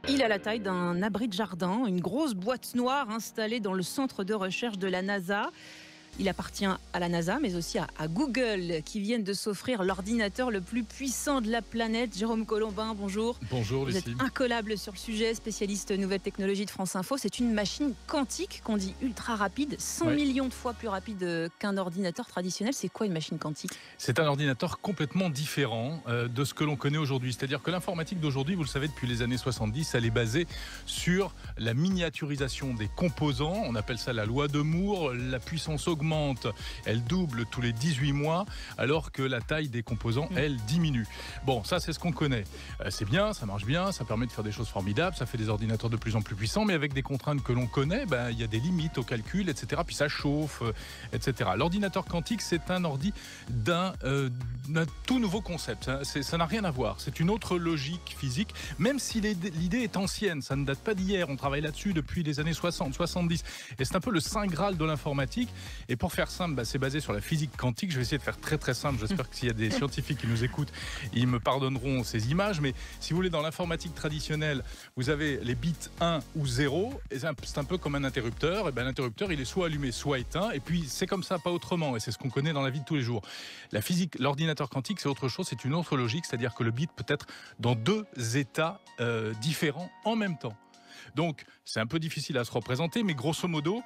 Il a la taille d'un abri de jardin, une grosse boîte noire installée dans le centre de recherche de la NASA. Il appartient à la NASA, mais aussi à Google, qui viennent de s'offrir l'ordinateur le plus puissant de la planète. Jérôme Colombin, bonjour. Bonjour Lucie. Vous êtes incollable sur le sujet, spécialiste nouvelles technologies de France Info. C'est une machine quantique qu'on dit ultra rapide, 100 millions de fois plus rapide qu'un ordinateur traditionnel. C'est quoi une machine quantique ? C'est un ordinateur complètement différent de ce que l'on connaît aujourd'hui. C'est-à-dire que l'informatique d'aujourd'hui, vous le savez, depuis les années 70, elle est basée sur la miniaturisation des composants. On appelle ça la loi de Moore. La puissance augmente, elle double tous les 18 mois, alors que la taille des composants, elle, diminue. Bon, ça, c'est ce qu'on connaît. C'est bien, ça marche bien, ça permet de faire des choses formidables, ça fait des ordinateurs de plus en plus puissants, mais avec des contraintes que l'on connaît, il y a des limites au calcul, etc. Puis ça chauffe, etc. L'ordinateur quantique, c'est un ordi d'un tout nouveau concept. Ça n'a rien à voir. C'est une autre logique physique, même si l'idée est ancienne. Ça ne date pas d'hier. On travaille là-dessus depuis les années 60, 70. Et c'est un peu le saint graal de l'informatique. Et pour faire simple, c'est basé sur la physique quantique. Je vais essayer de faire très très simple. J'espère que s'il y a des scientifiques qui nous écoutent, ils me pardonneront ces images. Mais si vous voulez, dans l'informatique traditionnelle, vous avez les bits 1 ou 0. Et c'est un peu comme un interrupteur. Et l'interrupteur, il est soit allumé, soit éteint. Et puis c'est comme ça, pas autrement. Et c'est ce qu'on connaît dans la vie de tous les jours. La physique, l'ordinateur quantique, c'est autre chose. C'est une autre logique. C'est-à-dire que le bit peut être dans deux états différents en même temps. Donc c'est un peu difficile à se représenter, mais grosso modo,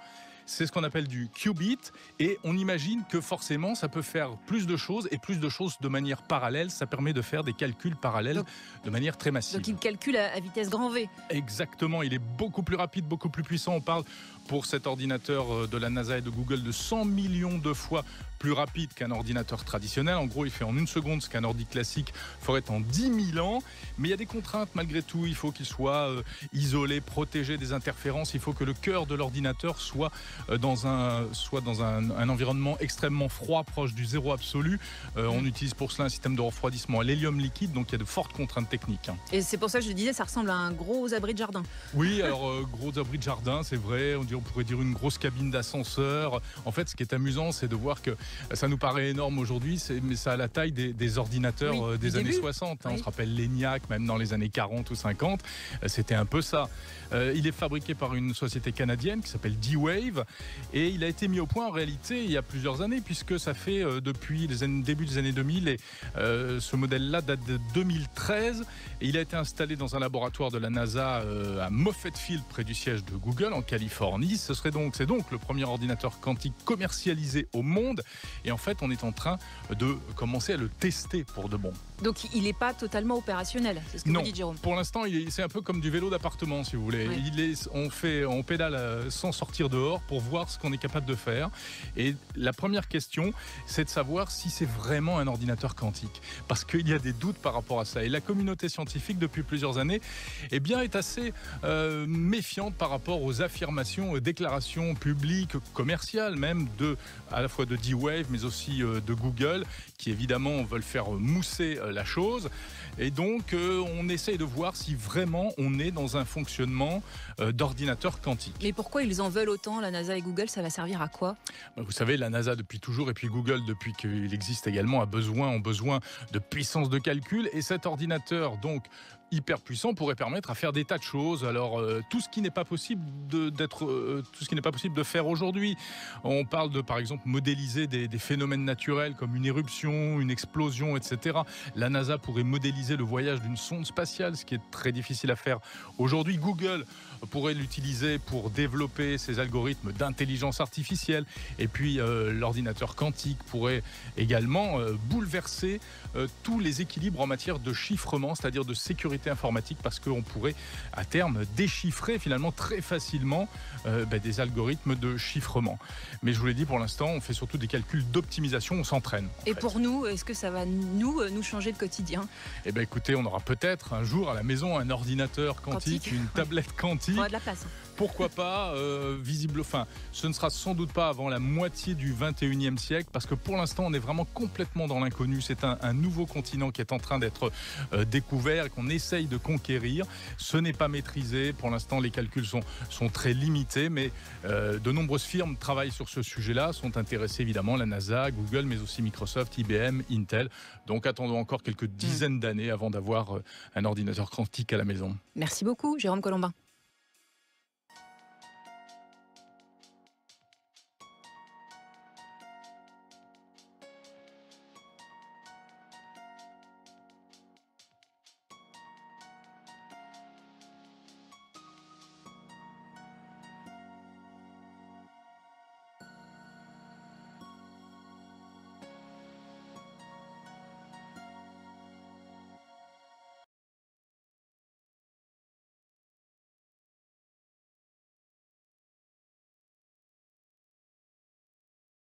c'est ce qu'on appelle du qubit, et on imagine que forcément ça peut faire plus de choses, et plus de choses de manière parallèle. Ça permet de faire des calculs parallèles de manière très massive. Donc il calcule à vitesse grand V. Exactement, il est beaucoup plus rapide, beaucoup plus puissant. On parle pour cet ordinateur de la NASA et de Google de 100 millions de fois plus rapide qu'un ordinateur traditionnel. En gros, il fait en une seconde ce qu'un ordi classique ferait en 10 000 ans. Mais il y a des contraintes malgré tout. Il faut qu'il soit isolé, protégé des interférences. Il faut que le cœur de l'ordinateur soit dans un environnement extrêmement froid, proche du zéro absolu. On utilise pour cela un système de refroidissement à l'hélium liquide. Donc il y a de fortes contraintes techniques. Et c'est pour ça que je disais, ça ressemble à un gros abri de jardin. Oui, alors gros abri de jardin, c'est vrai. On pourrait dire une grosse cabine d'ascenseur. En fait, ce qui est amusant, c'est de voir que ça nous paraît énorme aujourd'hui, mais ça a la taille des ordinateurs des années 60. On se rappelle l'ENIAC, même dans les années 40 ou 50. C'était un peu ça. Il est fabriqué par une société canadienne qui s'appelle D-Wave, et il a été mis au point en réalité il y a plusieurs années, puisque ça fait depuis début des années 2000, et ce modèle-là date de 2013, et il a été installé dans un laboratoire de la NASA à Moffett Field, près du siège de Google en Californie. C'est donc le premier ordinateur quantique commercialisé au monde. Et en fait, on est en train de commencer à le tester pour de bon. Donc, il n'est pas totalement opérationnel, c'est ce que vous dites, Jérôme. Pour l'instant, c'est un peu comme du vélo d'appartement, si vous voulez. Ouais. On pédale sans sortir dehors pour voir ce qu'on est capable de faire. Et la première question, c'est de savoir si c'est vraiment un ordinateur quantique. Parce qu'il y a des doutes par rapport à ça. Et la communauté scientifique, depuis plusieurs années, est assez méfiante par rapport aux affirmations, déclarations publiques, commerciales même, à la fois de D-Wave, mais aussi de Google, qui évidemment veulent faire mousser la chose. Et donc, on essaye de voir si vraiment on est dans un fonctionnement d'ordinateur quantique. Mais pourquoi ils en veulent autant, la NASA et Google ? Ça va servir à quoi ? Vous savez, la NASA depuis toujours, et puis Google depuis qu'il existe également, ont besoin de puissance de calcul. Et cet ordinateur, donc, hyper puissant, pourrait permettre à faire des tas de choses. Alors tout ce qui n'est pas possible de faire aujourd'hui. On parle de, par exemple, modéliser des phénomènes naturels comme une éruption, une explosion, etc. La NASA pourrait modéliser le voyage d'une sonde spatiale, ce qui est très difficile à faire aujourd'hui. Google pourrait l'utiliser pour développer ses algorithmes d'intelligence artificielle. Et puis l'ordinateur quantique pourrait également bouleverser tous les équilibres en matière de chiffrement, c'est-à-dire de sécurité informatique, parce qu'on pourrait à terme déchiffrer finalement très facilement des algorithmes de chiffrement. Mais je vous l'ai dit, pour l'instant, on fait surtout des calculs d'optimisation, on s'entraîne. Et pour nous, est-ce que ça va nous changer de quotidien ? Eh bien écoutez, on aura peut-être un jour à la maison un ordinateur quantique. Une tablette quantique. Il faudra de la place. pourquoi pas, ce ne sera sans doute pas avant la moitié du 21e siècle, parce que pour l'instant, on est vraiment complètement dans l'inconnu. C'est un nouveau continent qui est en train d'être découvert et qu'on essaye de conquérir. Ce n'est pas maîtrisé. Pour l'instant, les calculs sont très limités, mais de nombreuses firmes travaillent sur ce sujet-là, sont intéressées évidemment, la NASA, Google, mais aussi Microsoft, IBM, Intel. Donc attendons encore quelques dizaines d'années avant d'avoir un ordinateur quantique à la maison. Merci beaucoup, Jérôme Colombin.